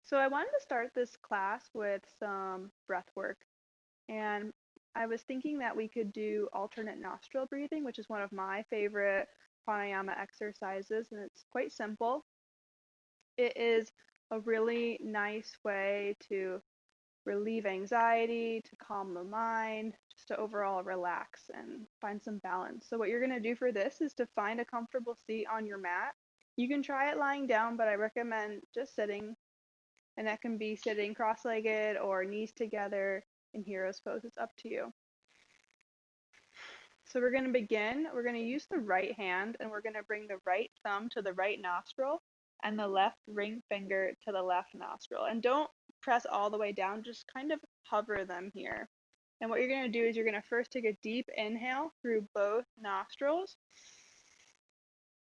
So I wanted to start this class with some breath work, and I was thinking that we could do alternate nostril breathing, which is one of my favorite pranayama exercises, and it's quite simple. It is a really nice way to relieve anxiety, to calm the mind, just to overall relax and find some balance. So what you're going to do for this is to find a comfortable seat on your mat. You can try it lying down, but I recommend just sitting, and that can be sitting cross-legged or knees together in hero's pose. It's up to you. So we're going to begin. We're going to use the right hand, and we're going to bring the right thumb to the right nostril and the left ring finger to the left nostril. And don't press all the way down, just kind of hover them here. And what you're going to do is you're going to first take a deep inhale through both nostrils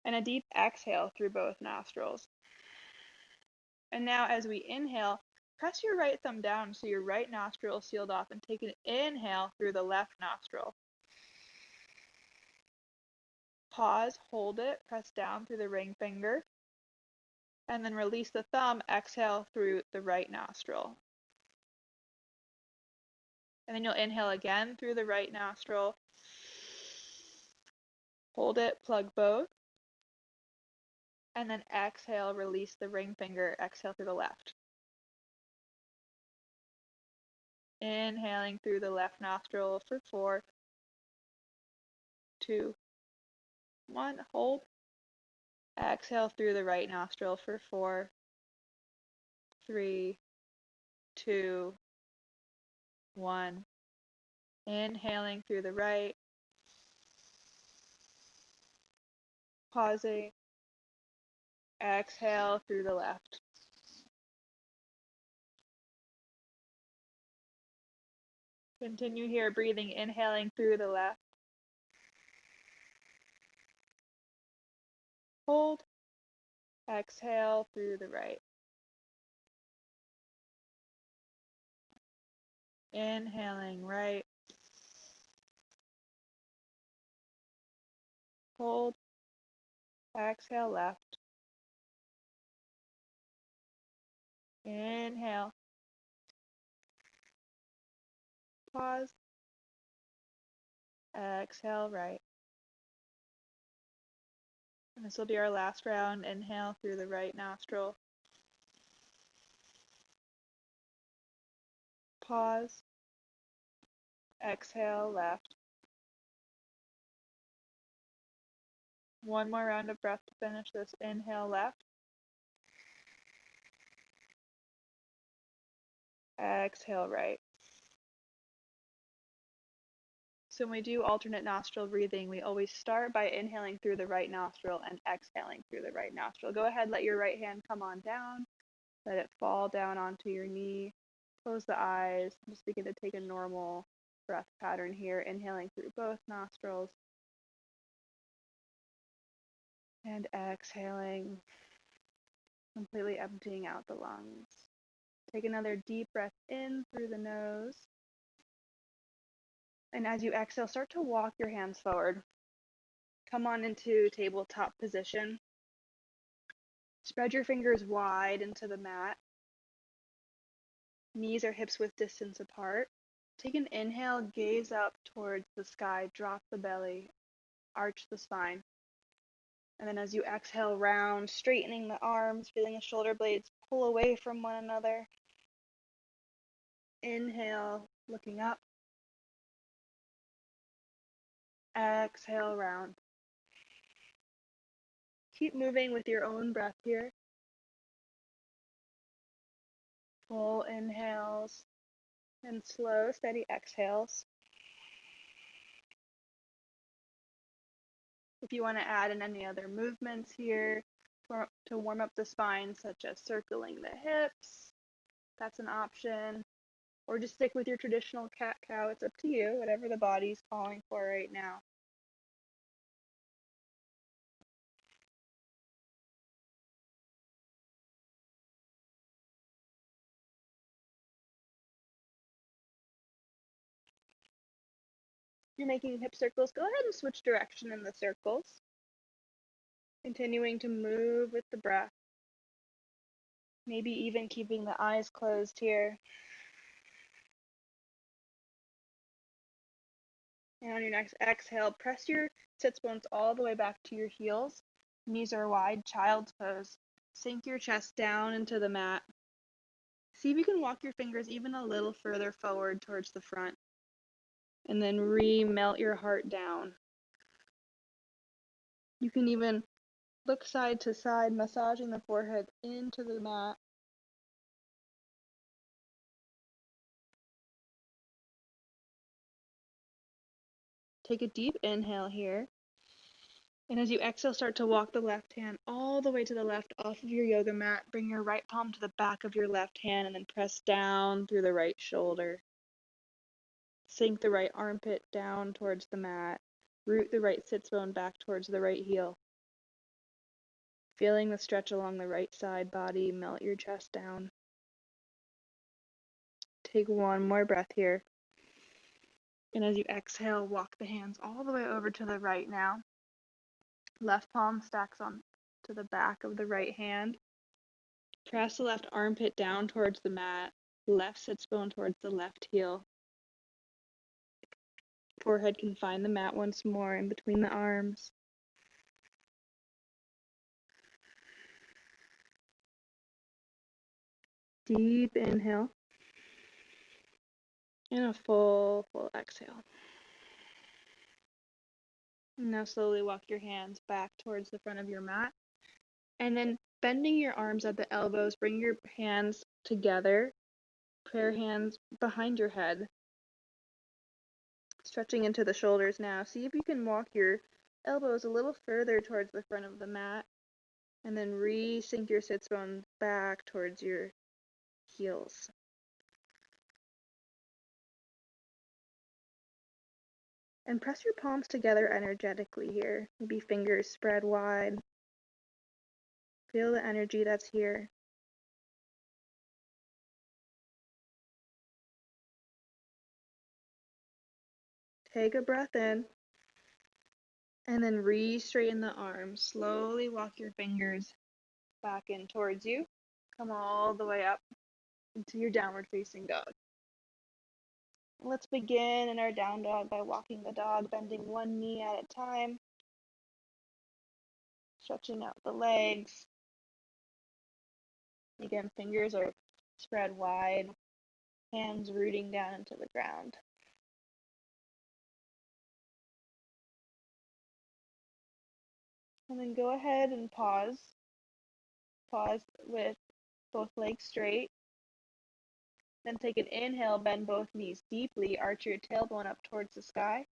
and a deep exhale through both nostrils. And now as we inhale, press your right thumb down so your right nostril is sealed off, and take an inhale through the left nostril. Pause, hold it, press down through the ring finger, and then release the thumb, exhale through the right nostril. And then you'll inhale again through the right nostril, hold it, plug both, and then exhale, release the ring finger, exhale through the left. Inhaling through the left nostril for 4, 2, 1, hold. Exhale through the right nostril for 4, 3, 2, 1. Inhaling through the right, pausing, exhale through the left. Continue here, breathing, inhaling through the left. Hold, exhale through the right. Inhaling right. Hold, exhale left. Inhale. Pause. Exhale right. And this will be our last round. Inhale through the right nostril. Pause. Exhale left. One more round of breath to finish this. Inhale left. Exhale right. So when we do alternate nostril breathing, we always start by inhaling through the right nostril and exhaling through the right nostril. Go ahead, let your right hand come on down. Let it fall down onto your knee. Close the eyes. Just begin to take a normal breath pattern here, inhaling through both nostrils and exhaling, completely emptying out the lungs. Take another deep breath in through the nose. And as you exhale, start to walk your hands forward. Come on into tabletop position. Spread your fingers wide into the mat. Knees or hips width distance apart. Take an inhale, gaze up towards the sky, drop the belly, arch the spine. And then as you exhale, round, straightening the arms, feeling the shoulder blades pull away from one another. Inhale, looking up. Exhale, round. Keep moving with your own breath here. Full inhales and slow, steady exhales. If you want to add in any other movements here to warm up the spine, such as circling the hips, that's an option. Or just stick with your traditional cat-cow. It's up to you, whatever the body's calling for right now. If you're making hip circles, go ahead and switch direction in the circles. Continuing to move with the breath. Maybe even keeping the eyes closed here. And on your next exhale, press your sits bones all the way back to your heels. Knees are wide, child's pose. Sink your chest down into the mat. See if you can walk your fingers even a little further forward towards the front. And then re-melt your heart down. You can even look side to side, massaging the forehead into the mat. Take a deep inhale here. And as you exhale, start to walk the left hand all the way to the left off of your yoga mat. Bring your right palm to the back of your left hand and then press down through the right shoulder. Sink the right armpit down towards the mat. Root the right sits bone back towards the right heel. Feeling the stretch along the right side body, melt your chest down. Take one more breath here. And as you exhale, walk the hands all the way over to the right now. Left palm stacks on to the back of the right hand. Press the left armpit down towards the mat. Left sits bone towards the left heel. Forehead can find the mat once more in between the arms. Deep inhale. And a full exhale. Now slowly walk your hands back towards the front of your mat. And then bending your arms at the elbows, bring your hands together. Prayer hands behind your head. Stretching into the shoulders now. See if you can walk your elbows a little further towards the front of the mat. And then re-sink your sits bones back towards your heels. And press your palms together energetically here. Maybe fingers spread wide. Feel the energy that's here. Take a breath in. And then re-straighten the arms. Slowly walk your fingers back in towards you. Come all the way up into your downward facing dog. Let's begin in our down dog by walking the dog, bending one knee at a time. Stretching out the legs. Again, fingers are spread wide, hands rooting down into the ground. And then go ahead and pause. Pause with both legs straight. Then take an inhale, bend both knees deeply, arch your tailbone up towards the sky.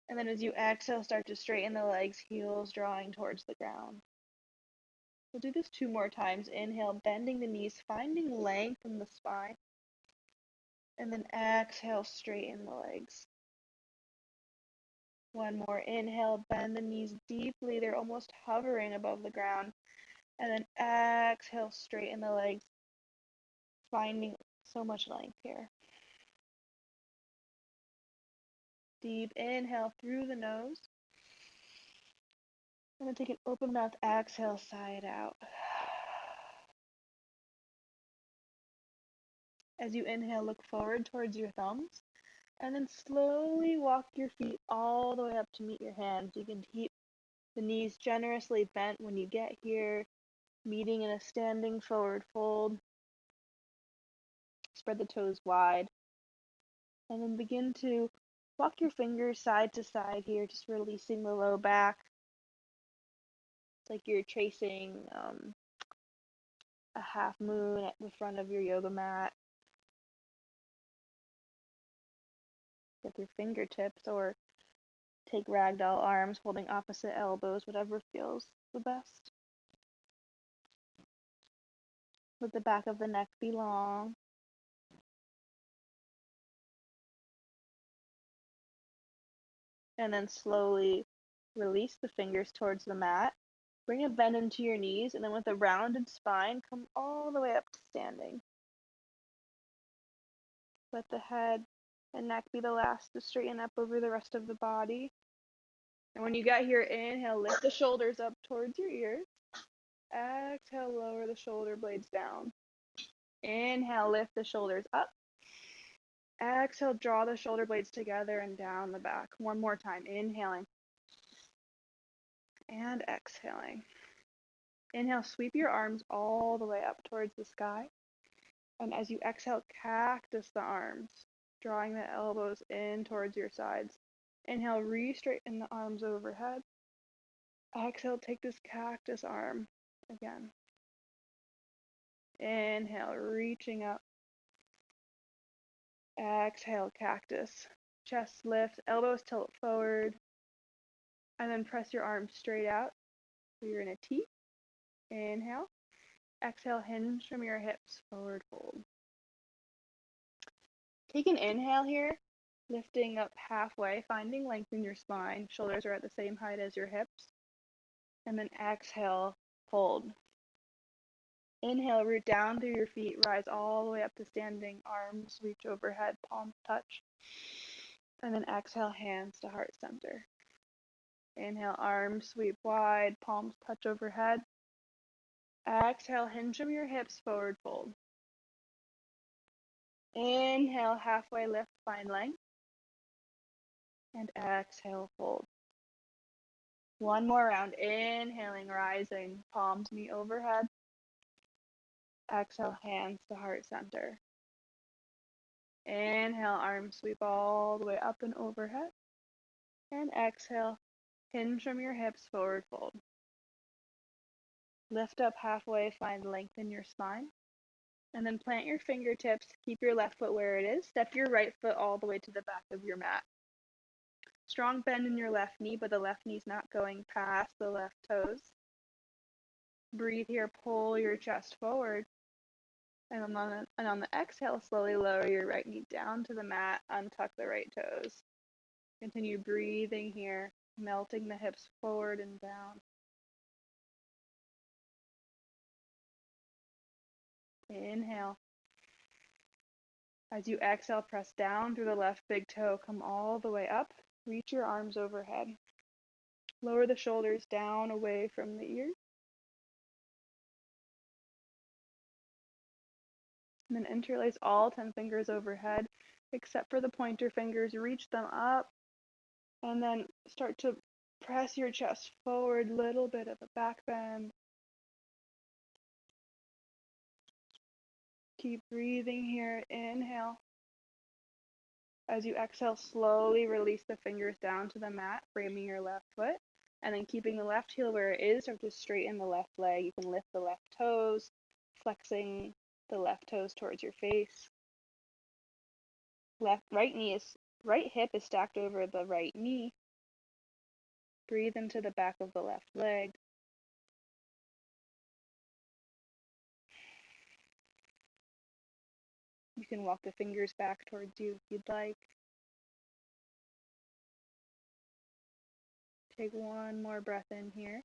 And then as you exhale, start to straighten the legs, heels drawing towards the ground. We'll do this 2 more times. Inhale, bending the knees, finding length in the spine. And then exhale, straighten the legs. One more. Inhale, bend the knees deeply. They're almost hovering above the ground. And then exhale, straighten the legs, finding so much length here. Deep inhale through the nose. And then take an open mouth exhale, sigh it out. As you inhale, look forward towards your thumbs. And then slowly walk your feet all the way up to meet your hands. You can keep the knees generously bent when you get here, meeting in a standing forward fold. Spread the toes wide. And then begin to walk your fingers side to side here, just releasing the low back. It's like you're tracing a half moon at the front of your yoga mat with your fingertips, or take ragdoll arms holding opposite elbows, whatever feels the best. Let the back of the neck be long. And then slowly release the fingers towards the mat. Bring a bend into your knees, and then with a rounded spine, come all the way up to standing. Let the head and neck be the last to straighten up over the rest of the body. And when you get here, inhale, lift the shoulders up towards your ears. Exhale, lower the shoulder blades down. Inhale, lift the shoulders up. Exhale, draw the shoulder blades together and down the back. One more time. Inhaling and exhaling. Inhale, sweep your arms all the way up towards the sky. And as you exhale, cactus the arms, drawing the elbows in towards your sides. Inhale, re-straighten the arms overhead. Exhale, take this cactus arm again. Inhale, reaching up. Exhale, cactus. Chest lift, elbows tilt forward. And then press your arms straight out. So you're in a T. Inhale. Exhale, hinge from your hips, forward fold. Take an inhale here, lifting up halfway, finding length in your spine. Shoulders are at the same height as your hips. And then exhale, fold. Inhale, root down through your feet, rise all the way up to standing, arms reach overhead, palms touch. And then exhale, hands to heart center. Inhale, arms sweep wide, palms touch overhead. Exhale, hinge from your hips, forward fold. Inhale, halfway lift, find length. And exhale, fold. One more round. Inhaling, rising, palms meet overhead. Exhale, hands to heart center. Inhale, arms sweep all the way up and overhead. And exhale, hinge from your hips, forward fold. Lift up halfway, find length in your spine. And then plant your fingertips, keep your left foot where it is. Step your right foot all the way to the back of your mat. Strong bend in your left knee, but the left knee's not going past the left toes. Breathe here, pull your chest forward. And on the exhale, slowly lower your right knee down to the mat, untuck the right toes. Continue breathing here, melting the hips forward and down. Inhale. As you exhale, press down through the left big toe, come all the way up, reach your arms overhead. Lower the shoulders down away from the ears. And then interlace all 10 fingers overhead, except for the pointer fingers. Reach them up, and then start to press your chest forward, little bit of a back bend. Keep breathing here. Inhale. As you exhale, slowly release the fingers down to the mat, framing your left foot. And then keeping the left heel where it is, start to straighten the left leg. You can lift the left toes, flexing the left toes towards your face. Right hip is stacked over the right knee. Breathe into the back of the left leg. You can walk the fingers back towards you if you'd like. Take one more breath in here.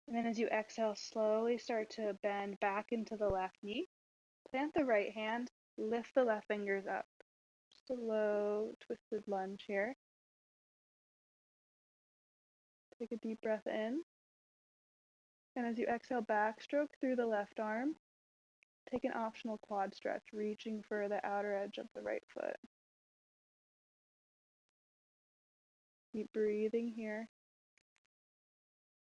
And then as you exhale, slowly start to bend back into the left knee. Plant the right hand, lift the left fingers up. Just a low, twisted lunge here. Take a deep breath in. And as you exhale, backstroke through the left arm. Take an optional quad stretch, reaching for the outer edge of the right foot. Keep breathing here.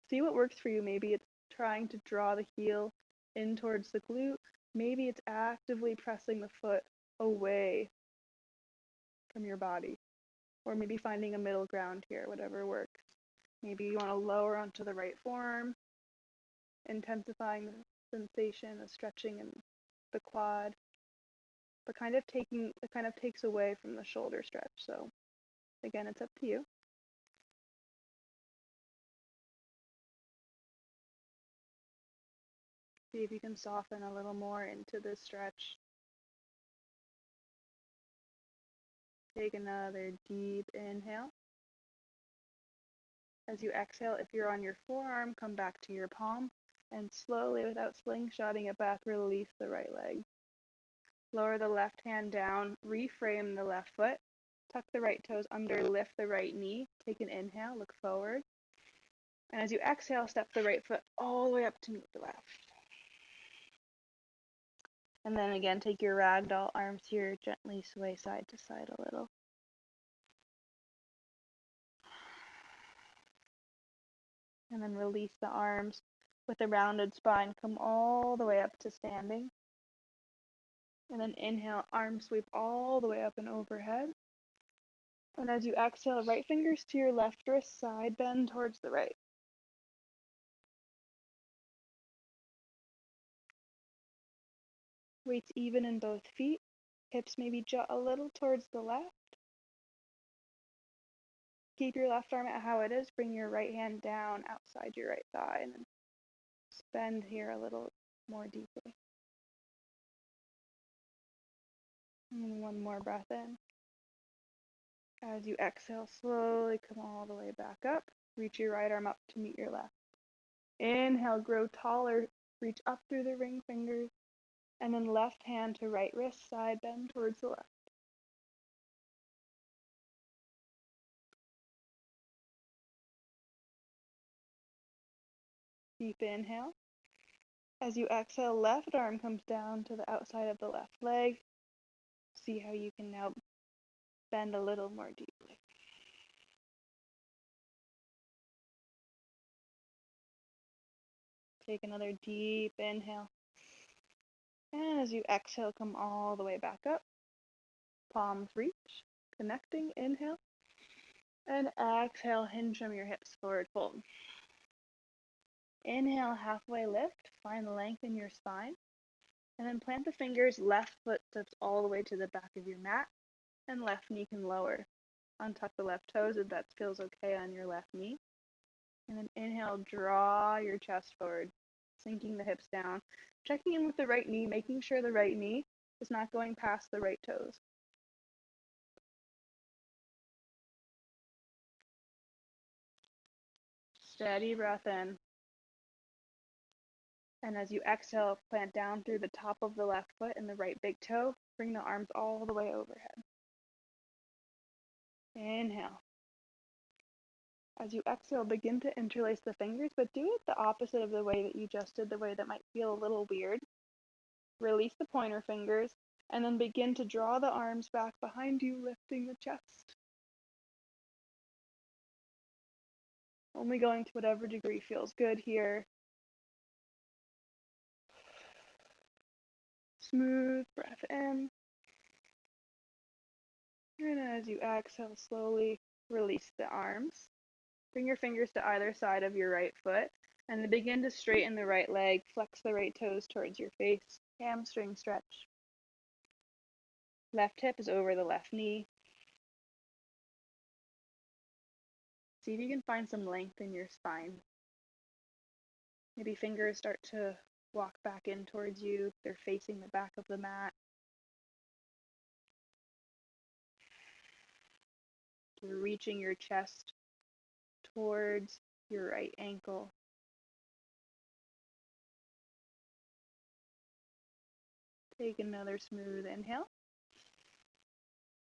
See what works for you. Maybe it's trying to draw the heel in towards the glute. Maybe it's actively pressing the foot away from your body. Or maybe finding a middle ground here, whatever works. Maybe you want to lower onto the right forearm, intensifying the sensation of stretching in the quad, but kind of takes away from the shoulder stretch. So again, it's up to you. See if you can soften a little more into this stretch. Take another deep inhale. As you exhale, if you're on your forearm, come back to your palm, and slowly, without slingshotting it back, release the right leg. Lower the left hand down, reframe the left foot, tuck the right toes under, lift the right knee, take an inhale, look forward. And as you exhale, step the right foot all the way up to meet the left. And then again, take your ragdoll arms here, gently sway side to side a little. And then release the arms with a rounded spine. Come all the way up to standing. And then inhale, arms sweep all the way up and overhead. And as you exhale, right fingers to your left wrist side, bend towards the right. Weights even in both feet. Hips maybe jut a little towards the left. Keep your left arm at how it is. Bring your right hand down outside your right thigh and then bend here a little more deeply. And one more breath in. As you exhale, slowly come all the way back up. Reach your right arm up to meet your left. Inhale, grow taller. Reach up through the ring fingers. And then left hand to right wrist side, bend towards the left. Deep inhale. As you exhale, left arm comes down to the outside of the left leg. See how you can now bend a little more deeply. Take another deep inhale. And as you exhale, come all the way back up. Palms reach, connecting, inhale. And exhale, hinge from your hips, forward fold. Inhale, halfway lift, find length in your spine. And then plant the fingers, left foot steps all the way to the back of your mat, and left knee can lower. Untuck the left toes if that feels okay on your left knee. And then inhale, draw your chest forward, sinking the hips down. Checking in with the right knee, making sure the right knee is not going past the right toes. Steady breath in. And as you exhale, plant down through the top of the left foot and the right big toe. Bring the arms all the way overhead. Inhale. As you exhale, begin to interlace the fingers, but do it the opposite of the way that you just did, the way that might feel a little weird. Release the pointer fingers, and then begin to draw the arms back behind you, lifting the chest. Only going to whatever degree feels good here. Smooth breath in. And as you exhale, slowly release the arms. Bring your fingers to either side of your right foot, and then begin to straighten the right leg. Flex the right toes towards your face. Hamstring stretch. Left hip is over the left knee. See if you can find some length in your spine. Maybe fingers start to walk back in towards you. They're facing the back of the mat. You're reaching your chest towards your right ankle. Take another smooth inhale.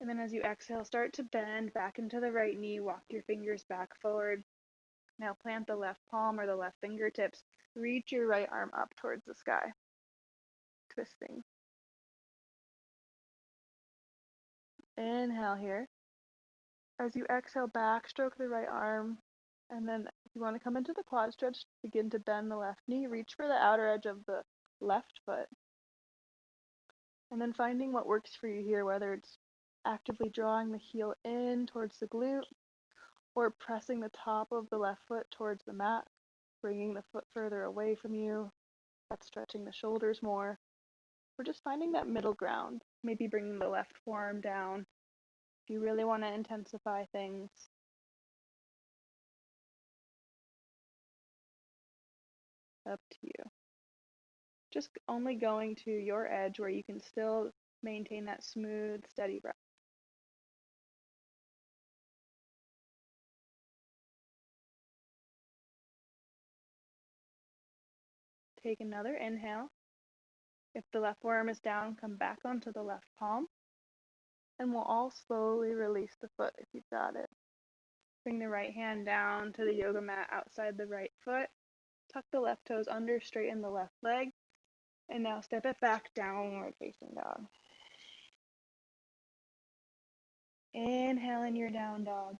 And then as you exhale, start to bend back into the right knee. Walk your fingers back forward. Now plant the left palm or the left fingertips. Reach your right arm up towards the sky. Twisting. Inhale here. As you exhale, backstroke the right arm. And then if you want to come into the quad stretch, begin to bend the left knee. Reach for the outer edge of the left foot. And then finding what works for you here, whether it's actively drawing the heel in towards the glute or pressing the top of the left foot towards the mat, bringing the foot further away from you. That's stretching the shoulders more. We're just finding that middle ground, maybe bringing the left forearm down. If you really want to intensify things, up to you. Just only going to your edge where you can still maintain that smooth, steady breath. Take another inhale. If the left forearm is down, come back onto the left palm. And we'll all slowly release the foot if you've got it. Bring the right hand down to the yoga mat outside the right foot. Tuck the left toes under, straighten the left leg. And now step it back, downward facing dog. Inhale in your down dog.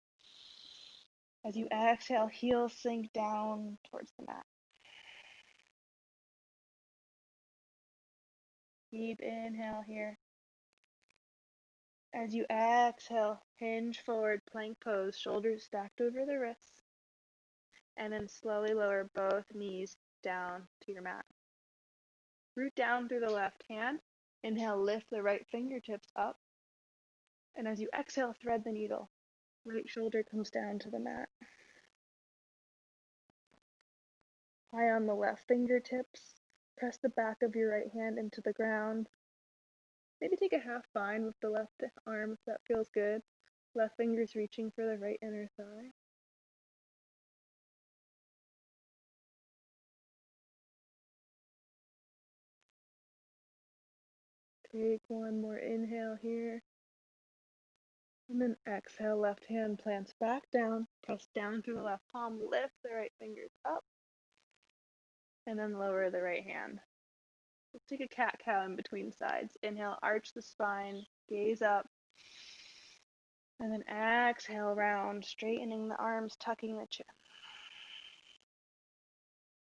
As you exhale, heels sink down towards the mat. Deep inhale here. As you exhale, hinge forward, plank pose, shoulders stacked over the wrists. And then slowly lower both knees down to your mat. Root down through the left hand. Inhale, lift the right fingertips up. And as you exhale, thread the needle. Right shoulder comes down to the mat. High on the left fingertips. Press the back of your right hand into the ground. Maybe take a half bind with the left arm if that feels good. Left fingers reaching for the right inner thigh. Take one more inhale here. And then exhale, left hand plants back down. Press down through the left palm. Lift the right fingers up. And then lower the right hand. Let's take a cat-cow in between sides. Inhale, arch the spine, gaze up. And then exhale, round, straightening the arms, tucking the chin.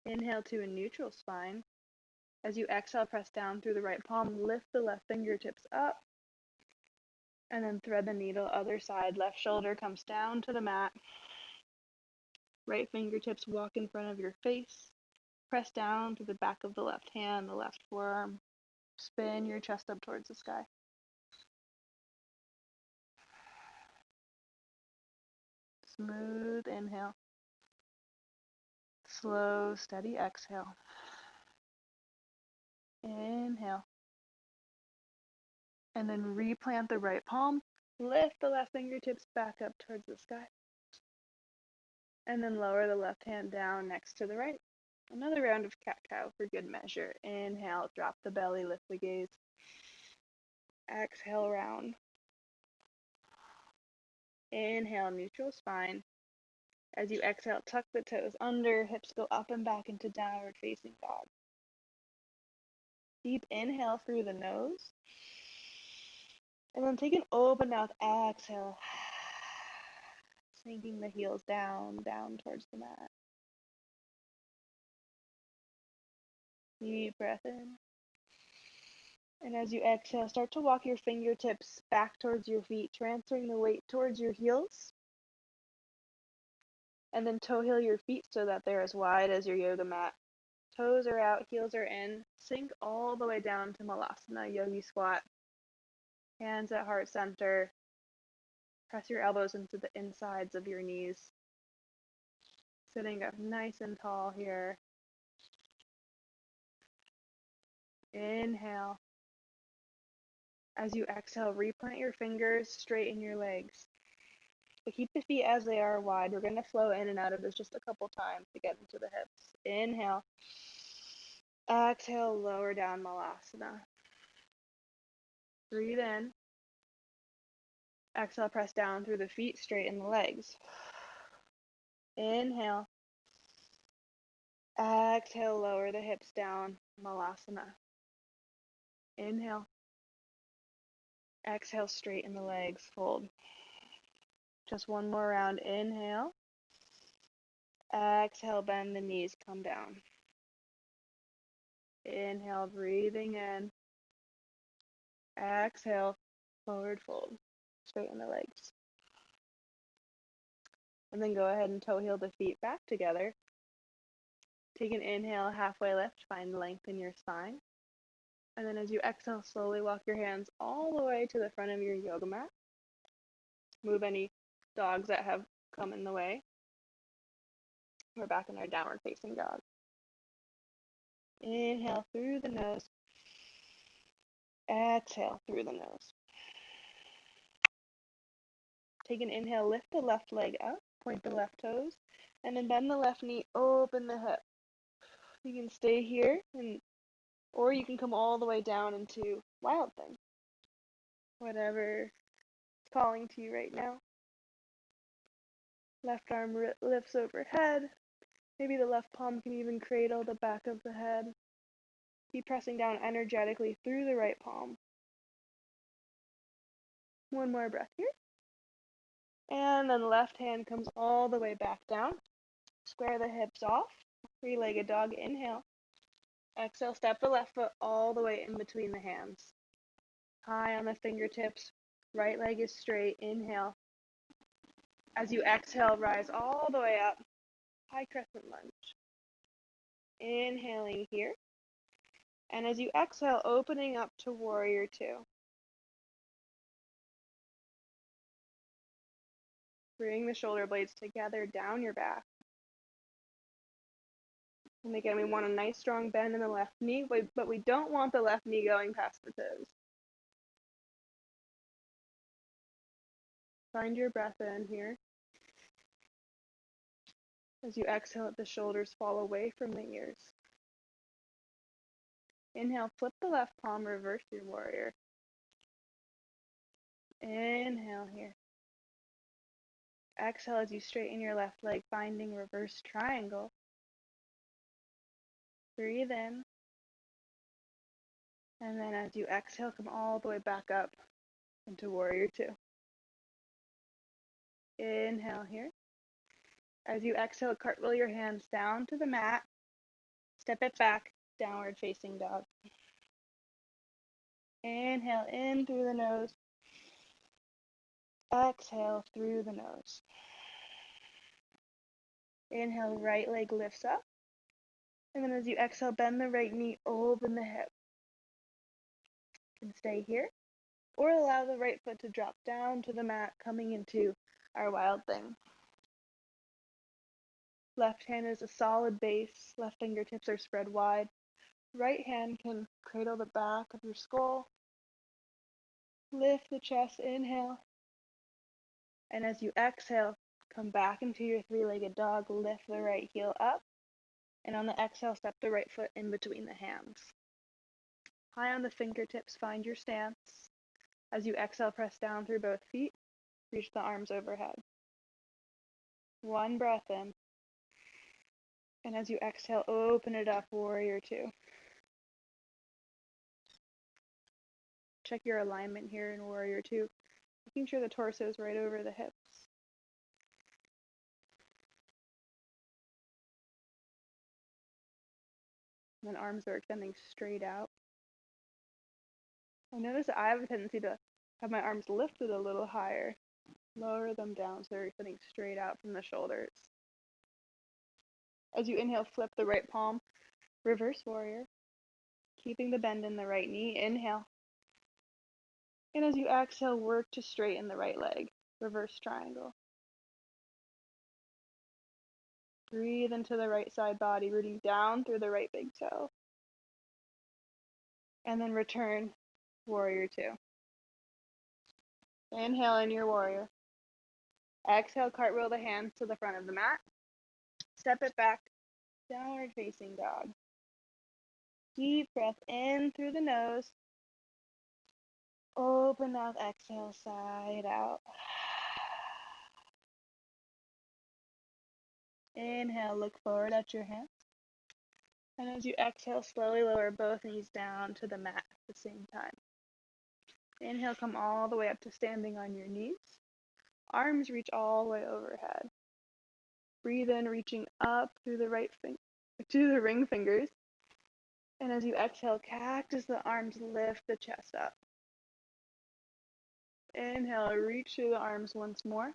Inhale to a neutral spine. As you exhale, press down through the right palm, lift the left fingertips up, and then thread the needle other side. Left shoulder comes down to the mat. Right fingertips walk in front of your face. Press down to the back of the left hand, the left forearm. Spin your chest up towards the sky. Smooth inhale. Slow, steady exhale. Inhale. And then replant the right palm. Lift the left fingertips back up towards the sky. And then lower the left hand down next to the right. Another round of cat-cow for good measure. Inhale, drop the belly, lift the gaze. Exhale, round. Inhale, neutral spine. As you exhale, tuck the toes under, hips go up and back into downward facing dog. Deep inhale through the nose. And then take an open mouth exhale. Sinking the heels down towards the mat. Deep breath in. And as you exhale, start to walk your fingertips back towards your feet, transferring the weight towards your heels. And then toe heel your feet so that they're as wide as your yoga mat. Toes are out, heels are in. Sink all the way down to Malasana, yogi squat. Hands at heart center. Press your elbows into the insides of your knees. Sitting up nice and tall here. Inhale. As you exhale, replant your fingers, straighten your legs. But keep the feet as they are wide. We're going to flow in and out of this just a couple times to get into the hips. Inhale. Exhale, lower down Malasana. Breathe in. Exhale, press down through the feet, straighten the legs. Inhale. Exhale, lower the hips down, Malasana. Inhale. Exhale, straighten the legs, fold. Just one more round. Inhale. Exhale, bend the knees, come down. Inhale, breathing in. Exhale, forward fold. Straighten the legs. And then go ahead and toe heel the feet back together. Take an inhale, halfway lift, find length in your spine. And then as you exhale, slowly walk your hands all the way to the front of your yoga mat. Move any dogs that have come in the way. We're back in our downward facing dog. Inhale through the nose. Exhale through the nose. Take an inhale, lift the left leg up, point the left toes, and then bend the left knee, open the hip. You can stay here, or you can come all the way down into Wild Thing. Whatever is calling to you right now. Left arm lifts overhead. Maybe the left palm can even cradle the back of the head. Keep pressing down energetically through the right palm. One more breath here. And then the left hand comes all the way back down. Square the hips off. Three-legged dog, inhale. Exhale, step the left foot all the way in between the hands. High on the fingertips. Right leg is straight. Inhale. As you exhale, rise all the way up. High crescent lunge. Inhaling here. And as you exhale, opening up to warrior two. Bring the shoulder blades together down your back. And again, we want a nice strong bend in the left knee, but we don't want the left knee going past the toes. Find your breath in here. As you exhale, let the shoulders fall away from the ears. Inhale, flip the left palm, reverse your warrior. Inhale here. Exhale as you straighten your left leg, finding reverse triangle. Breathe in. And then as you exhale, come all the way back up into warrior two. Inhale here. As you exhale, cartwheel your hands down to the mat. Step it back, downward facing dog. Inhale in through the nose. Exhale through the nose. Inhale, right leg lifts up. And then as you exhale, bend the right knee, open the hip. You can stay here, or allow the right foot to drop down to the mat, coming into our wild thing. Left hand is a solid base. Left fingertips are spread wide. Right hand can cradle the back of your skull. Lift the chest, inhale. And as you exhale, come back into your three-legged dog. Lift the right heel up. And on the exhale, step the right foot in between the hands. High on the fingertips, find your stance. As you exhale, press down through both feet. Reach the arms overhead. One breath in. And as you exhale, open it up, warrior two. Check your alignment here in warrior two, making sure the torso is right over the hips. And then arms are extending straight out. I notice that I have a tendency to have my arms lifted a little higher. Lower them down so they're extending straight out from the shoulders. As you inhale, flip the right palm, reverse warrior. Keeping the bend in the right knee, inhale. And as you exhale, work to straighten the right leg, reverse triangle. Breathe into the right side body, rooting down through the right big toe. And then return, warrior two. Inhale in your warrior. Exhale, cartwheel the hands to the front of the mat. Step it back, downward facing dog. Deep breath in through the nose. Open mouth, exhale, side out. Inhale, look forward at your hands. And as you exhale, slowly lower both knees down to the mat at the same time. Inhale, come all the way up to standing on your knees. Arms reach all the way overhead. Breathe in, reaching up through the to the ring fingers. And as you exhale, cactus the arms, lift the chest up. Inhale, reach through the arms once more.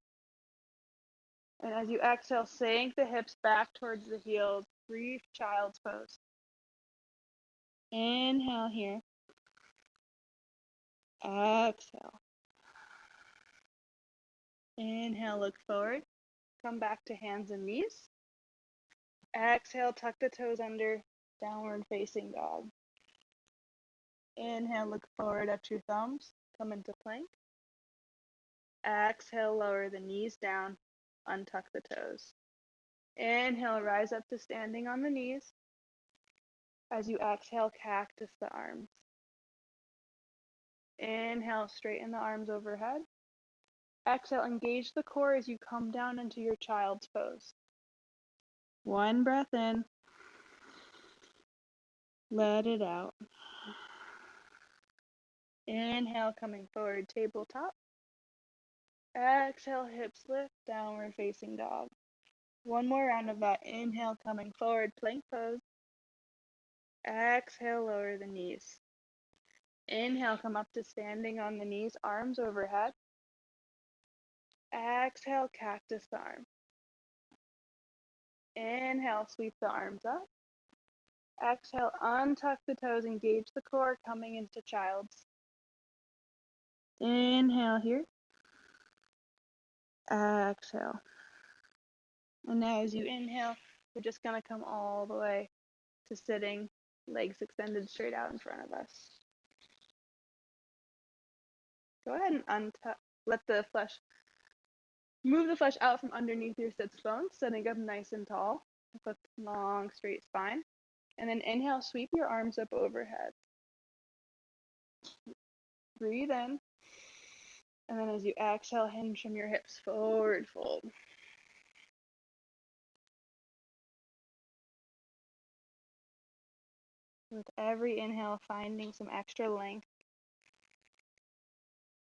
And as you exhale, sink the hips back towards the heels. Brief child's pose. Inhale here. Exhale. Inhale, look forward. Come back to hands and knees. Exhale, tuck the toes under, downward facing dog. Inhale, look forward at your thumbs. Come into plank. Exhale, lower the knees down, untuck the toes. Inhale, rise up to standing on the knees. As you exhale, cactus the arms. Inhale, straighten the arms overhead. Exhale, engage the core as you come down into your child's pose. One breath in. Let it out. Inhale, coming forward, tabletop. Exhale, hips lift, downward facing dog. One more round of that. Inhale, coming forward, plank pose. Exhale, lower the knees. Inhale, come up to standing on the knees, arms overhead. Exhale, cactus arm. Inhale, sweep the arms up. Exhale, untuck the toes, engage the core, coming into child's. Inhale here. Exhale. And now as you inhale, we're just going to come all the way to sitting, legs extended straight out in front of us. Go ahead and let the flesh, move the flesh out from underneath your sits bones, sitting up nice and tall with a long straight spine. And then inhale, sweep your arms up overhead. Breathe in. And then as you exhale, hinge from your hips, forward fold. With every inhale, finding some extra length.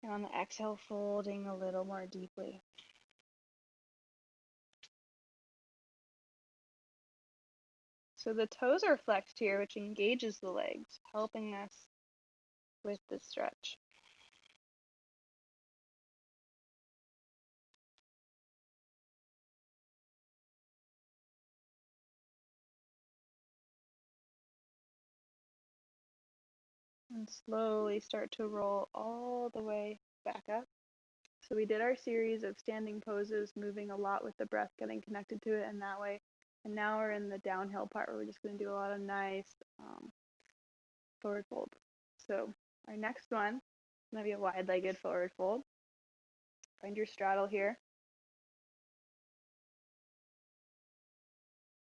And on the exhale, folding a little more deeply. So the toes are flexed here, which engages the legs, helping us with the stretch. And slowly start to roll all the way back up. So we did our series of standing poses, moving a lot with the breath, getting connected to it in that way. And now we're in the downhill part where we're just going to do a lot of nice forward fold. So our next one is going to be a wide-legged forward fold. Find your straddle here.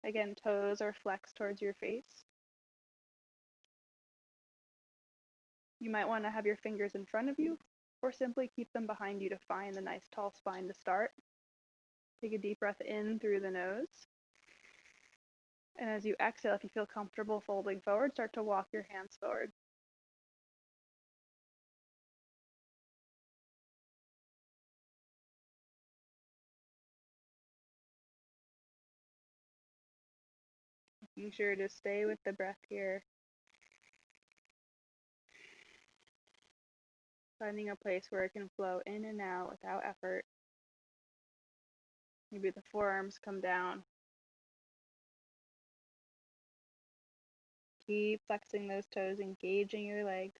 Again, toes are flexed towards your face. You might want to have your fingers in front of you or simply keep them behind you to find the nice tall spine to start. Take a deep breath in through the nose. And as you exhale, if you feel comfortable folding forward, start to walk your hands forward. Making sure to stay with the breath here. Finding a place where it can flow in and out without effort. Maybe the forearms come down. Keep flexing those toes, engaging your legs.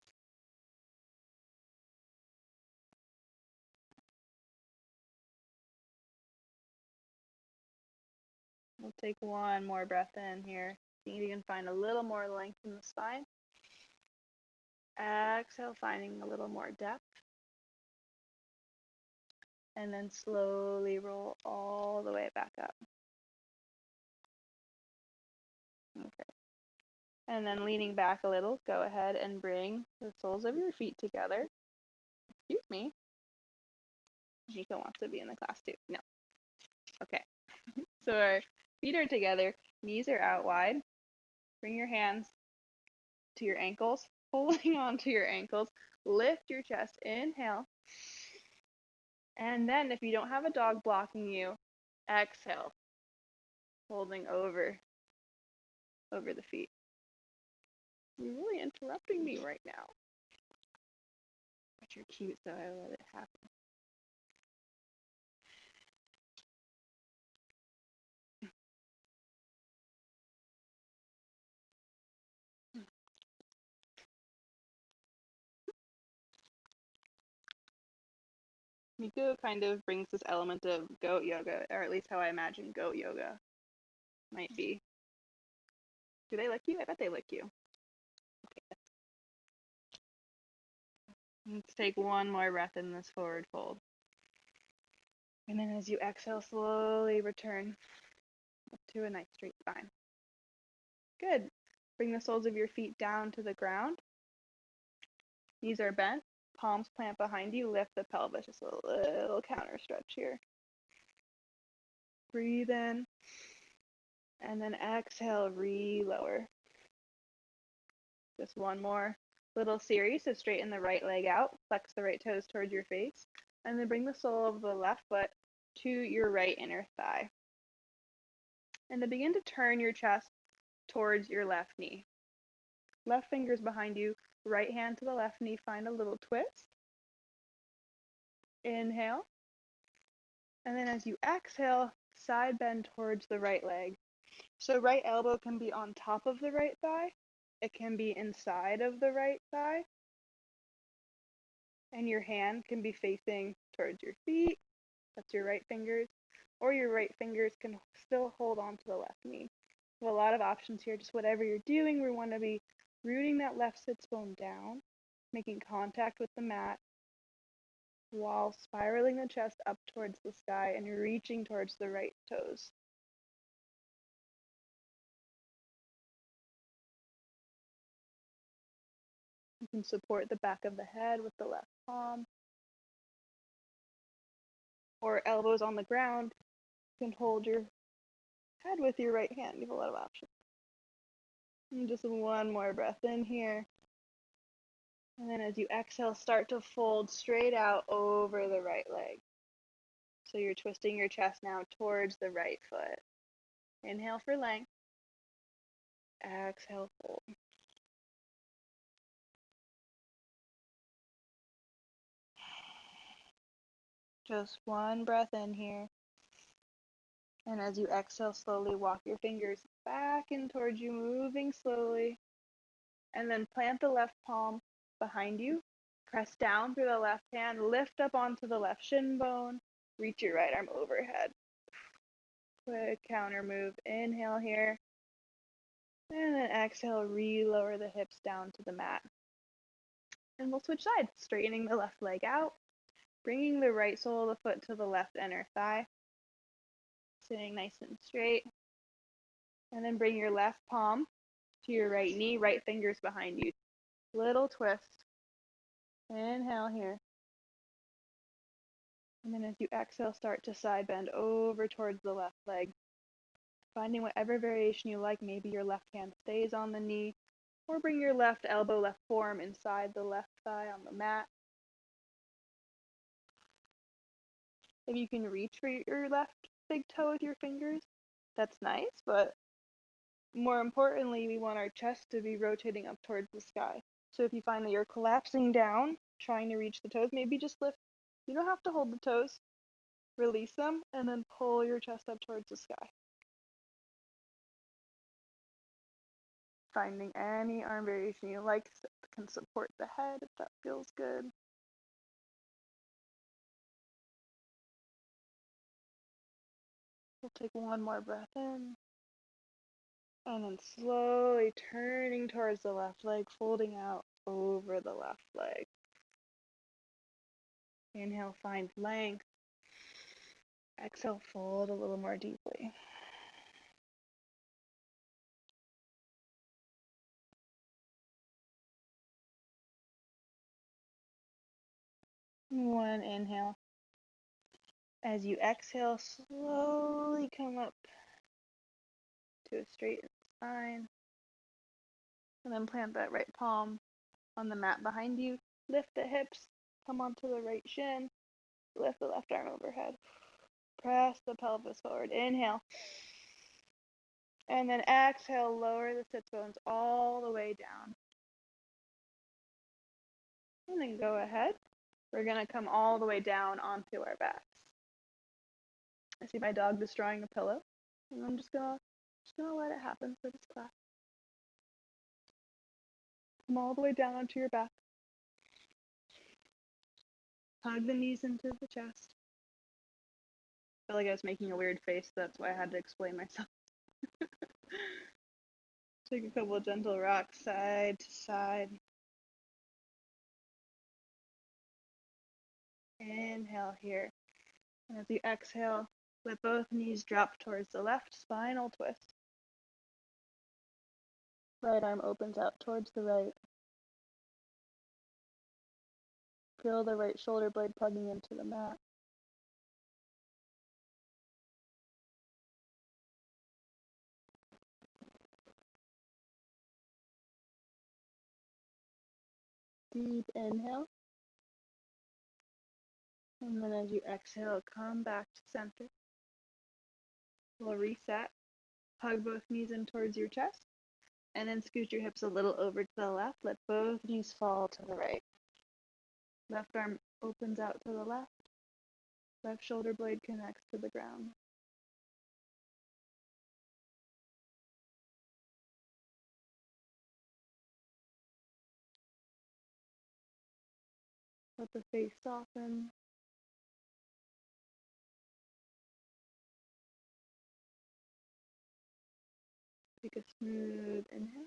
We'll take one more breath in here. See if you can find a little more length in the spine. Exhale, finding a little more depth. And then slowly roll all the way back up. Okay. And then leaning back a little, go ahead and bring the soles of your feet together. Excuse me. Nico wants to be in the class too. No. Okay. So our feet are together, knees are out wide. Bring your hands to your ankles, holding on to your ankles. Lift your chest, inhale. And then if you don't have a dog blocking you, exhale, holding over the feet. You're really interrupting me right now. But you're cute, so I let it happen. Miko kind of brings this element of goat yoga, or at least how I imagine goat yoga might be. Do they lick you? I bet they lick you. Okay. Let's take one more breath in this forward fold. And then as you exhale, slowly return up to a nice straight spine. Good. Bring the soles of your feet down to the ground. Knees are bent. palms plant behind you, lift the pelvis, just a little counter stretch here. Breathe in, and then exhale, re-lower. Just one more little series. So straighten the right leg out, flex the right toes towards your face, and then bring the sole of the left foot to your right inner thigh. And then begin to turn your chest towards your left knee. Left fingers behind you, right hand to the left knee, find a little twist. Inhale. And then as you exhale, side bend towards the right leg. So right elbow can be on top of the right thigh. It can be inside of the right thigh. And your hand can be facing towards your feet. That's your right fingers. Or your right fingers can still hold on to the left knee. We have a lot of options here. Just whatever you're doing, we want to be rooting that left sits bone down, making contact with the mat, while spiraling the chest up towards the sky and reaching towards the right toes. You can support the back of the head with the left palm, or elbows on the ground. You can hold your head with your right hand. You have a lot of options. And just one more breath in here. And then as you exhale, start to fold straight out over the right leg. So you're twisting your chest now towards the right foot. Inhale for length. Exhale, fold. Just one breath in here. And as you exhale, slowly walk your fingers back in towards you, moving slowly. And then plant the left palm behind you. Press down through the left hand, lift up onto the left shin bone, reach your right arm overhead. Quick counter move. Inhale here. And then exhale, re-lower the hips down to the mat. And we'll switch sides, straightening the left leg out, bringing the right sole of the foot to the left inner thigh, sitting nice and straight. And then bring your left palm to your right knee, right fingers behind you. Little twist. Inhale here. And then as you exhale, start to side bend over towards the left leg. Finding whatever variation you like. Maybe your left hand stays on the knee, or bring your left elbow, left forearm inside the left thigh on the mat. If you can reach for your left big toe with your fingers, that's nice, but more importantly, we want our chest to be rotating up towards the sky. So if you find that you're collapsing down, trying to reach the toes, maybe just lift. You don't have to hold the toes. Release them, and then pull your chest up towards the sky. Finding any arm variation you like that can support the head if that feels good. We'll take one more breath in. And then slowly turning towards the left leg, folding out over the left leg. Inhale, find length. Exhale, fold a little more deeply. One inhale. As you exhale, slowly come up to a straight spine. And then plant that right palm on the mat behind you. Lift the hips, come onto the right shin. Lift the left arm overhead. Press the pelvis forward. Inhale. And then exhale, lower the sits bones all the way down. And then go ahead. We're going to come all the way down onto our backs. I see my dog destroying a pillow. And I'm just gonna let it happen for this class. Come all the way down onto your back. Hug the knees into the chest. I feel like I was making a weird face, that's why I had to explain myself. Take a couple of gentle rocks side to side. Inhale here. And as you exhale, let both knees drop towards the left, spinal twist. Right arm opens out towards the right. Feel the right shoulder blade plugging into the mat. Deep inhale. And then as you exhale, come back to center. We'll reset. Hug both knees in towards your chest. And then scoot your hips a little over to the left. Let both knees fall to the right. Left arm opens out to the left. Left shoulder blade connects to the ground. Let the face soften. Take a smooth inhale.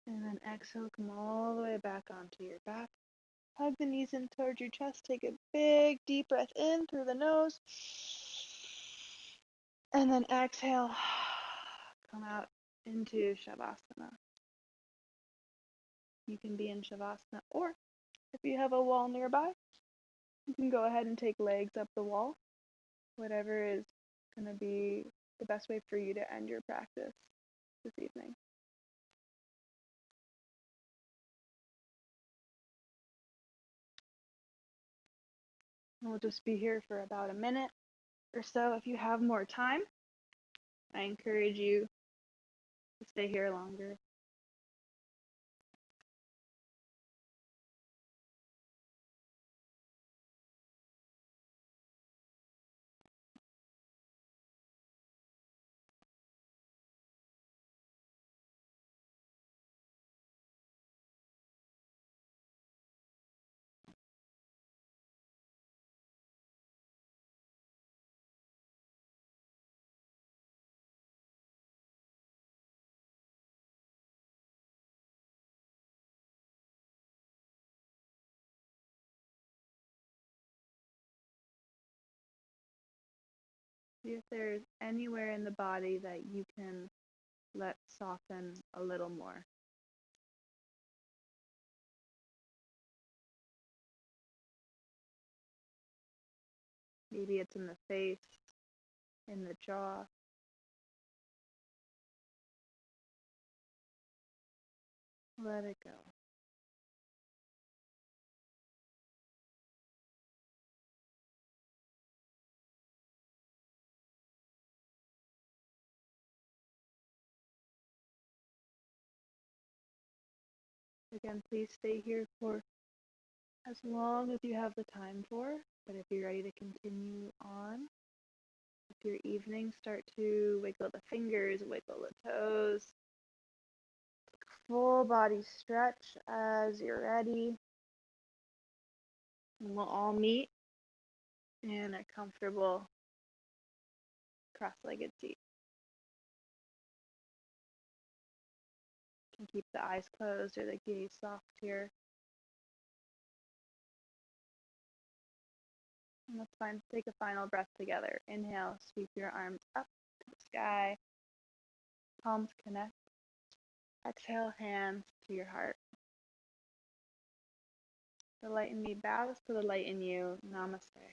And then exhale, come all the way back onto your back. Hug the knees in towards your chest. Take a big, deep breath in through the nose. And then exhale. Come out into Shavasana. You can be in Shavasana, or if you have a wall nearby, you can go ahead and take legs up the wall. Whatever is going to be the best way for you to end your practice this evening. And we'll just be here for about a minute or so. If you have more time, I encourage you to stay here longer. See if there's anywhere in the body that you can let soften a little more. Maybe it's in the face, in the jaw. Let it go. Again, please stay here for as long as you have the time for, but if you're ready to continue on with your evening, start to wiggle the fingers, wiggle the toes. Full body stretch as you're ready. And we'll all meet in a comfortable cross-legged seat. You can keep the eyes closed or the gaze soft here. And let's take a final breath together. Inhale, sweep your arms up to the sky. Palms connect. Exhale, hands to your heart. The light in me bows to the light in you. Namaste.